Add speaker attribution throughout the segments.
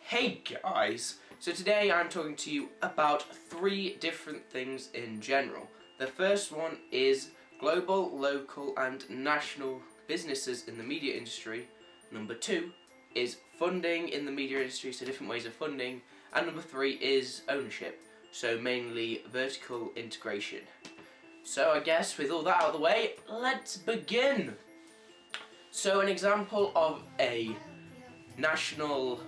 Speaker 1: Hey guys! So today I'm talking to you about 3 different things in general. The first one is global, local and national businesses in the media industry. Number 2 is funding in the media industry, so different ways of funding. And number 3 is ownership, so mainly vertical integration. So I guess with all that out of the way, let's begin! So an example of a national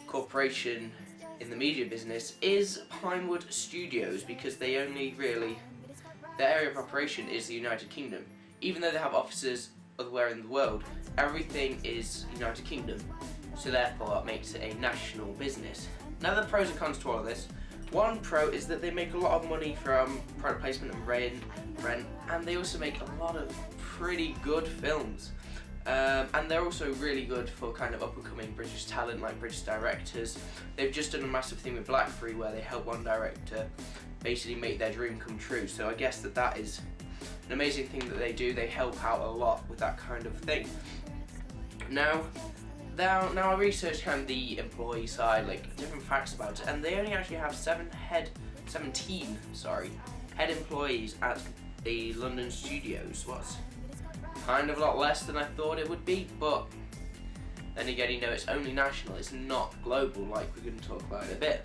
Speaker 1: corporation in the media business is Pinewood Studios, because they only really, their area of operation is the United Kingdom. Even though they have offices elsewhere in the world, everything is United Kingdom, so therefore it makes it a national business. Now the pros and cons to all of this. One pro is that they make a lot of money from product placement and rent, and they also make a lot of pretty good films. And they're also really good for kind of up-and-coming British talent, like British directors. They've just done a massive thing with Blackberry where they help one director basically make their dream come true. So I guess that is an amazing thing that they do. They help out a lot with that kind of thing. Now I researched kind of the employee side, like different facts about it, and they only actually have 17 head employees at the London studios. What's kind of a lot less than I thought it would be, but then again, you know, it's only national, it's not global, like we're going to talk about in a bit.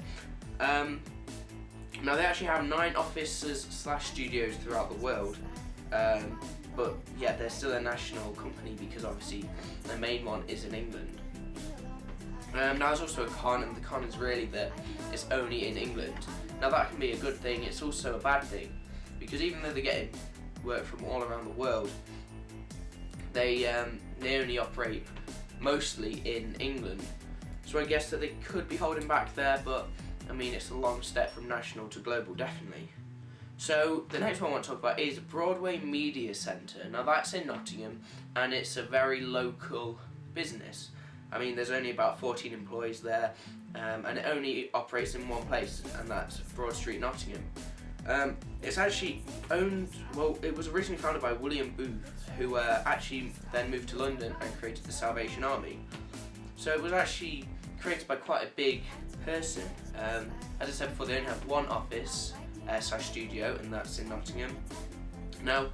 Speaker 1: Now they actually have 9 offices / studios throughout the world, but yeah, they're still a national company because obviously the main one is in England. Now there's also a con, and the con is really that it's only in England. Now that can be a good thing, it's also a bad thing, because even though they're getting work from all around the world, they only operate mostly in England. So I guess that they could be holding back there, but I mean, it's a long step from national to global, definitely. So the next one I want to talk about is Broadway Media Centre. Now that's in Nottingham, and it's a very local business. I mean, there's only about 14 employees there, and it only operates in one place, and that's Broad Street, Nottingham. It's actually owned, well, it was originally founded by William Booth, who actually then moved to London and created the Salvation Army. So it was actually created by quite a big person. As I said before, they only have one office / studio, and that's in Nottingham. Now,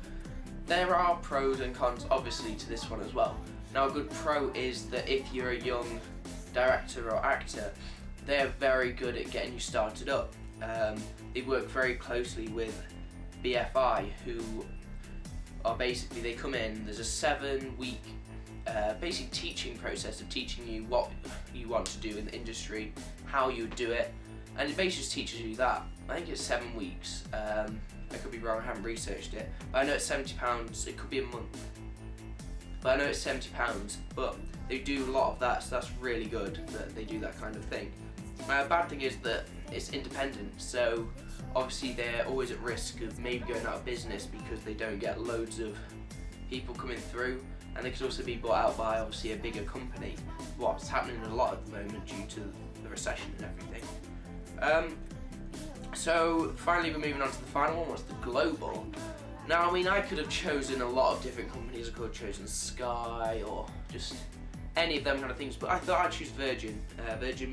Speaker 1: there are pros and cons obviously to this one as well. Now a good pro is that if you're a young director or actor, they're very good at getting you started up. They work very closely with BFI, who are basically, they come in, there's a 7-week basic teaching process of teaching you what you want to do in the industry, how you do it, and it basically just teaches you that. I think it's 7 weeks, I could be wrong, I haven't researched it, but I know it's £70, it could be a month, but I know it's £70, but they do a lot of that, so that's really good that they do that kind of thing. The bad thing is that it's independent, so obviously they're always at risk of maybe going out of business because they don't get loads of people coming through, and they could also be bought out by obviously a bigger company, what's happening a lot at the moment due to the recession and everything. So finally we're moving on to the final one, what's the global. Now I mean, I could have chosen a lot of different companies, I could have chosen Sky or just any of them kind of things, but I thought I'd choose Virgin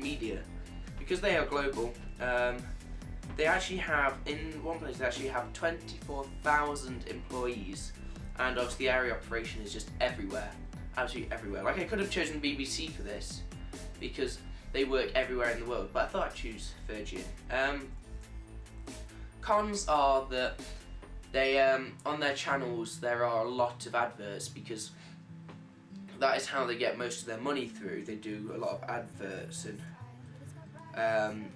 Speaker 1: Media, because they are global. They actually have, in one place they actually have 24,000 employees, and obviously the area operation is just everywhere, absolutely everywhere. Like I could have chosen BBC for this, because they work everywhere in the world, but I thought I'd choose Virgin. Cons are that they, on their channels there are a lot of adverts, because that is how they get most of their money through. They do a lot of adverts, and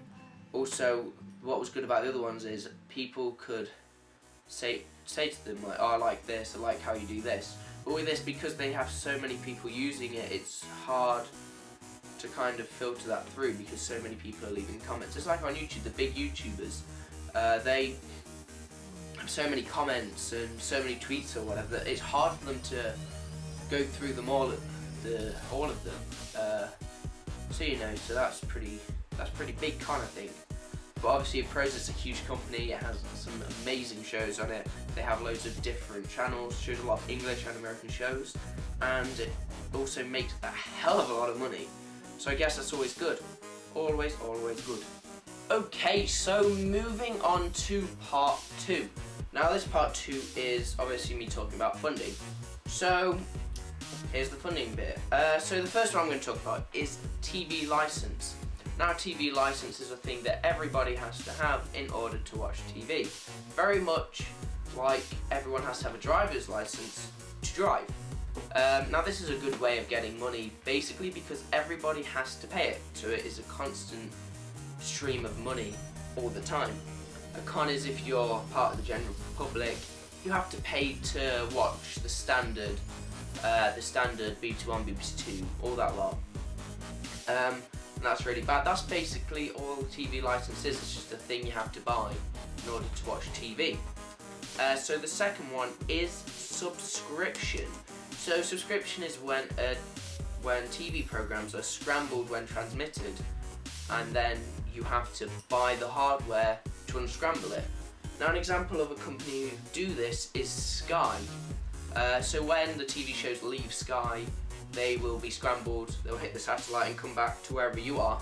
Speaker 1: also what was good about the other ones is people could say to them like, oh, I like this, I like how you do this. But with this, because they have so many people using it, it's hard to kind of filter that through, because so many people are leaving comments. It's like on YouTube, the big YouTubers, they have so many comments and so many tweets or whatever that it's hard for them to go through them all of them. So you know, so that's pretty big con, I think. But obviously at Pros, it's a huge company, it has some amazing shows on it, they have loads of different channels, shows a lot of English and American shows, and it also makes a hell of a lot of money. So I guess that's always good. always good. Okay, so moving on to part 2. Now this part 2 is obviously me talking about funding. So here's the funding bit. So the first one I'm going to talk about is TV license. Now TV license is a thing that everybody has to have in order to watch TV. Very much like everyone has to have a driver's license to drive. Now this is a good way of getting money basically because everybody has to pay it, so it is a constant stream of money all the time. A con is if you're part of the general public, you have to pay to watch the standard BBC1, BBC2, all that lot. And that's really bad. That's basically all TV license is. It's just a thing you have to buy in order to watch TV. So the second one is subscription. So subscription is when TV programs are scrambled when transmitted, and then you have to buy the hardware to unscramble it. Now an example of a company who do this is Sky. So when the TV shows leave Sky, they will be scrambled, they'll hit the satellite and come back to wherever you are,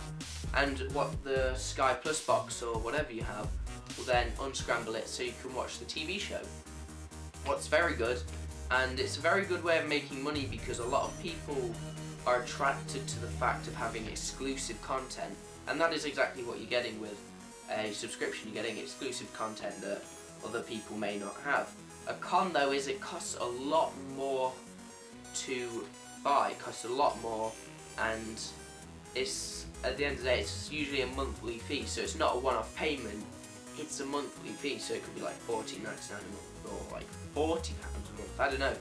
Speaker 1: and what the Sky Plus box or whatever you have will then unscramble it so you can watch the TV show. What's very good, and it's a very good way of making money because a lot of people are attracted to the fact of having exclusive content, and that is exactly what you're getting with a subscription. You're getting exclusive content that other people may not have. A con though is it costs a lot more to buy, it costs a lot more, and it's, at the end of the day, it's usually a monthly fee, so it's not a one-off payment, it's a monthly fee, so it could be like $14.99 a month or like £40 a month, I don't know.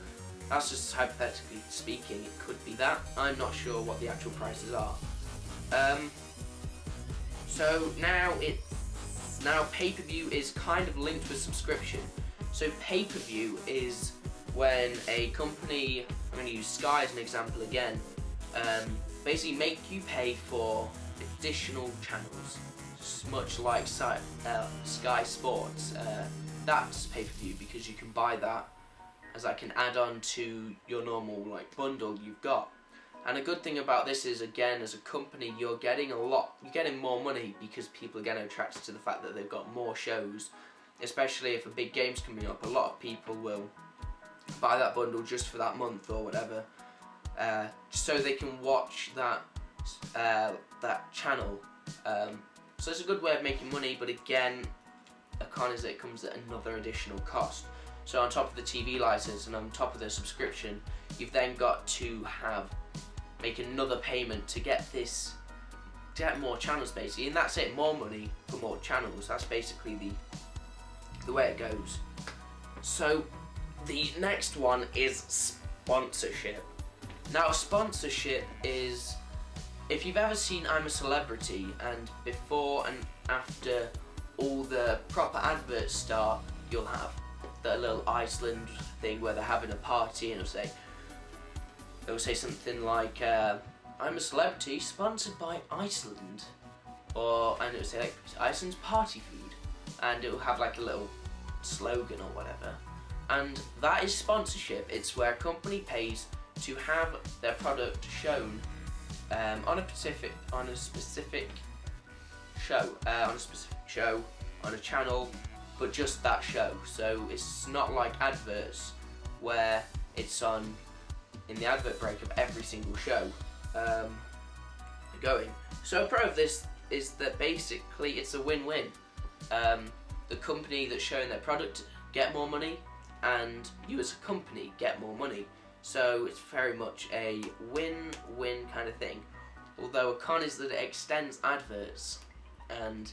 Speaker 1: That's just hypothetically speaking, it could be that. I'm not sure what the actual prices are. So now pay-per-view is kind of linked with subscription. So pay-per-view is when a company, I'm going to use Sky as an example again, basically make you pay for additional channels, much like Sky Sports. That's pay-per-view because you can buy that as like an add-on to your normal like bundle you've got. And a good thing about this is, again, as a company, you're getting more money because people are getting attracted to the fact that they've got more shows, especially if a big game's coming up. A lot of people will buy that bundle just for that month or whatever, so they can watch that channel. So it's a good way of making money, but again, a con is that it comes at another additional cost. So on top of the TV license and on top of the subscription, you've then got to make another payment to get more channels basically, and that's it, more money for more channels. That's basically the way it goes. So the next one is sponsorship. Now sponsorship is, if you've ever seen I'm a Celebrity, and before and after all the proper adverts start, you'll have the little Iceland thing where they're having a party and it'll say something like I'm a Celebrity sponsored by Iceland, and it'll say like Iceland's party food, and it'll have like a little slogan or whatever, and that is sponsorship. It's where a company pays to have their product shown on a specific show on a channel, but just that show. So it's not like adverts where it's on in the advert break of every single show going. So a pro of this is that basically it's a win-win. The company that's showing their product get more money, and you as a company get more money. So it's very much a win-win kind of thing. Although a con is that it extends adverts, and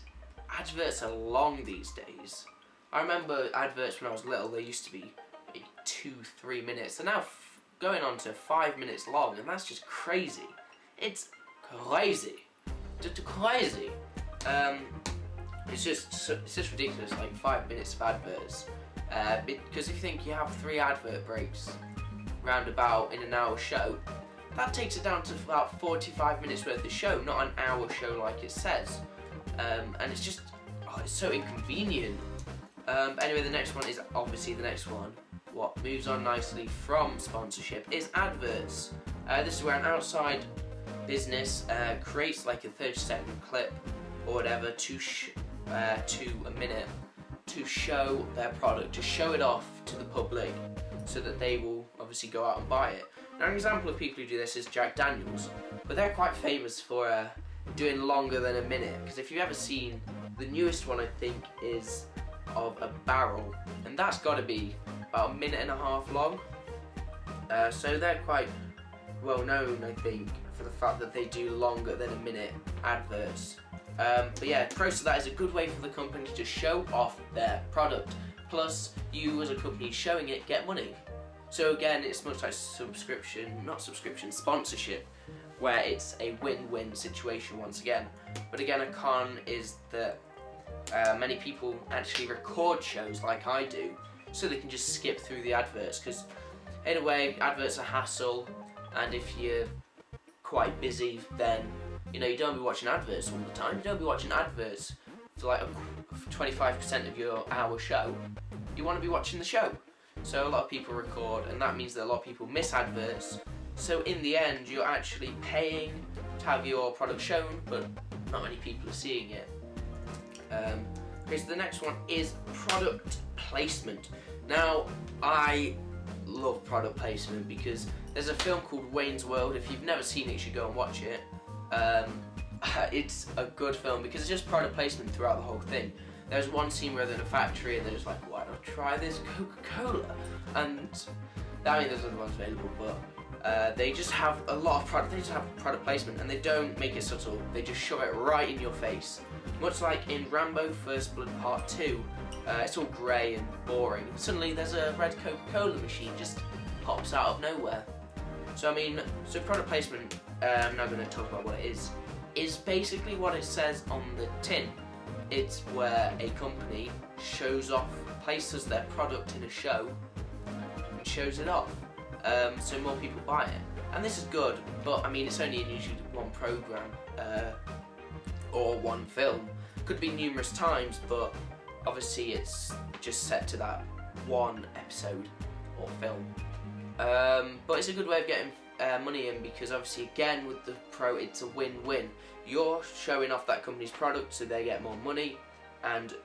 Speaker 1: adverts are long these days. I remember adverts when I was little, they used to be like 2-3 minutes. They're now going on to 5 minutes long, and that's just crazy. It's crazy. Just crazy. It's just ridiculous, like 5 minutes of adverts. Because if you think you have 3 advert breaks roundabout in an hour show, that takes it down to about 45 minutes worth of show, not an hour show like it says. And it's just, it's so inconvenient. Anyway, the next one is obviously the next one. What moves on nicely from sponsorship is adverts. This is where an outside business creates like a 30-second clip or whatever to a minute to show their product, to show it off to the public so that they will obviously go out and buy it. Now an example of people who do this is Jack Daniels, but they're quite famous for doing longer than a minute, because if you've ever seen the newest one, I think is of a barrel, and that's got to be about 1.5 minutes long. So they're quite well known, I think, for the fact that they do longer than a minute adverts. But yeah, Pro, so that is a good way for the company to show off their product. Plus, you as a company showing it get money. So again, it's much like sponsorship, where it's a win-win situation once again. But again, a con is that many people actually record shows like I do, so they can just skip through the adverts, because in a way, adverts are hassle, and if you're quite busy, then you don't be watching adverts all the time. You don't be watching adverts for like 25% of your hour show. You want to be watching the show. So a lot of people record, and that means that a lot of people miss adverts. So in the end, you're actually paying to have your product shown, but not many people are seeing it. Okay, so the next one is product placement. Now, I love product placement because there's a film called Wayne's World. If you've never seen it, you should go and watch it. It's a good film because it's just product placement throughout the whole thing. There's one scene where they're in a factory and they're just like, why not try this Coca-Cola? And I mean, there's other ones available, but they just have a lot of product. They just have product placement, and they don't make it subtle. They just shove it right in your face. Much like in Rambo First Blood Part 2, it's all grey and boring. Suddenly there's a red Coca-Cola machine just pops out of nowhere. So I mean, so product placement, I'm now going to talk about what it is basically what it says on the tin. It's where a company shows off, places their product in a show, and shows it off, so more people buy it. And this is good, but I mean, it's only in usually one program or one film. Could be numerous times, but obviously it's just set to that one episode or film. But it's a good way of getting money in, because obviously again with the Pro, it's a win-win. You're showing off that company's product so they get more money, and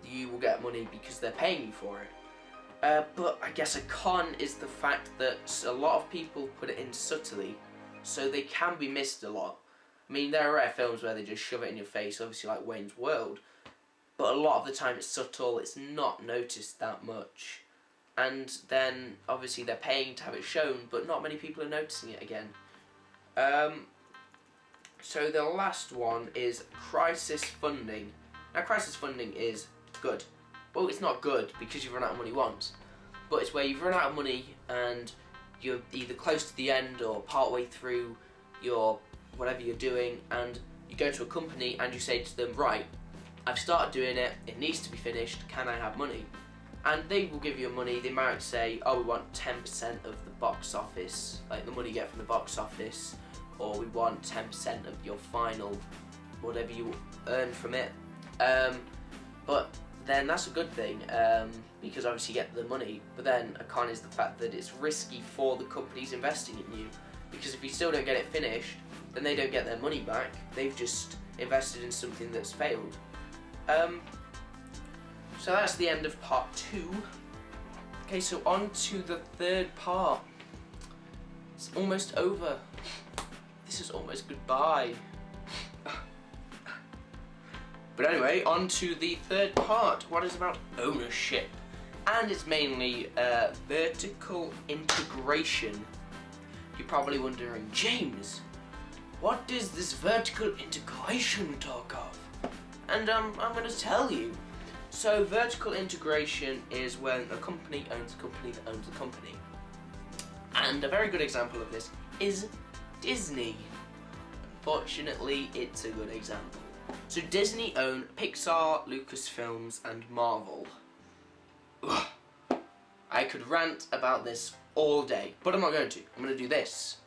Speaker 1: you will get money because they're paying you for it. But I guess a con is the fact that a lot of people put it in subtly, so they can be missed a lot. I mean, there are rare films where they just shove it in your face, obviously like Wayne's World, but a lot of the time it's subtle, it's not noticed that much. And then obviously they're paying to have it shown, but not many people are noticing it again. So the last one is crisis funding. Now crisis funding is good. Well, it's not good because you've run out of money once, but it's where you've run out of money and you're either close to the end or part way through your whatever you're doing, and you go to a company and you say to them, right, I've started doing it, it needs to be finished, can I have money? And they will give you money. They might say, oh, we want 10% of the box office, like the money you get from the box office, or we want 10% of your final, whatever you earn from it. But then that's a good thing, because obviously you get the money, but then a con is the fact that it's risky for the companies investing in you, because if you still don't get it finished, then they don't get their money back. They've just invested in something that's failed. So that's the end of part 2. Okay, so on to the third part. It's almost over. This is almost goodbye. But anyway, on to the third part. What is about ownership? And it's mainly vertical integration. You're probably wondering, James, what is this vertical integration talk of? And I'm going to tell you. So vertical integration is when a company owns a company that owns a company. And a very good example of this is Disney. Fortunately, it's a good example. So Disney own Pixar, Lucasfilms, and Marvel. Ugh. I could rant about this all day, but I'm not going to. I'm going to do this.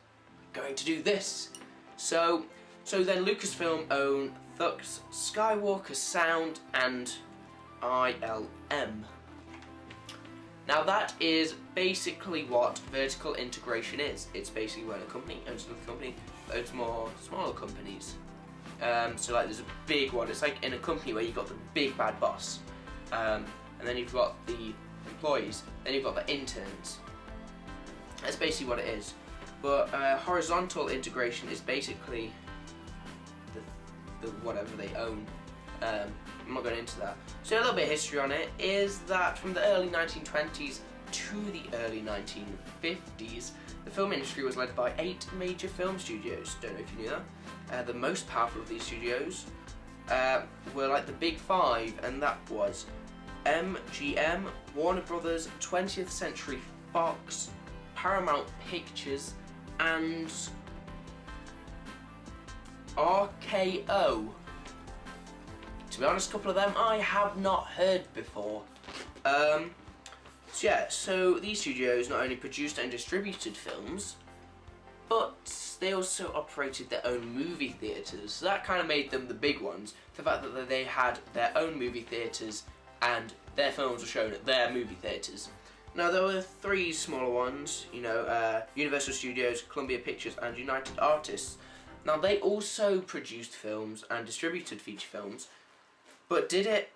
Speaker 1: I'm going to do this. So then Lucasfilm own Thux, Skywalker Sound, and ILM. Now that is basically what vertical integration is. It's basically when a company owns another company loads more smaller companies. So like there's a big one. It's like in a company where you've got the big bad boss, and then you've got the employees, then you've got the interns. That's basically what it is. But horizontal integration is basically the whatever they own. I'm not going into that. So a little bit of history on it is that from the early 1920s to the early 1950s, the film industry was led by 8 major film studios. Don't know if you knew that. The most powerful of these studios were like the big 5, and that was MGM, Warner Brothers, 20th Century Fox, Paramount Pictures, and RKO. To be honest, a couple of them I have not heard before. So these studios not only produced and distributed films, but they also operated their own movie theatres. So that kind of made them the big ones. The fact that they had their own movie theatres and their films were shown at their movie theatres. Now there were 3 smaller ones, Universal Studios, Columbia Pictures, and United Artists. Now they also produced films and distributed feature films, but did it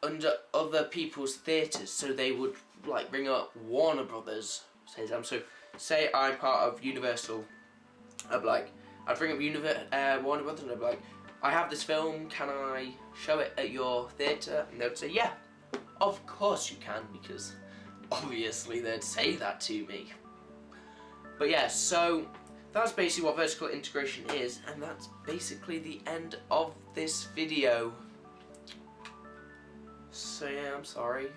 Speaker 1: under other people's theatres. So they would like bring up Warner Brothers. So say I'm part of Universal. I'd bring up Warner Brothers and I'd be like, I have this film, can I show it at your theatre? And they would say, yeah, of course you can, because obviously they'd say that to me. But yeah, so that's basically what vertical integration is, and that's basically the end of this video. So yeah, I'm sorry.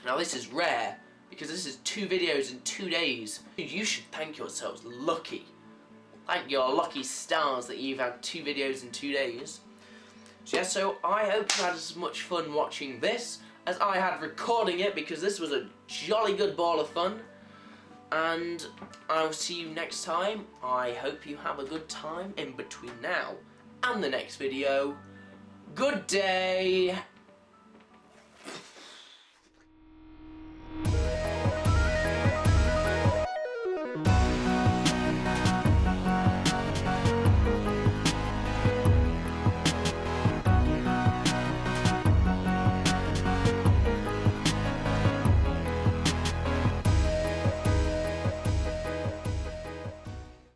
Speaker 1: Now this is rare, because this is 2 videos in 2 days. You should thank yourselves lucky. Thank your lucky stars that you've had 2 videos in 2 days. So yeah, so I hope you had as much fun watching this as I had recording it, because this was a jolly good ball of fun. And I'll see you next time. I hope you have a good time in between now and the next video. Good day.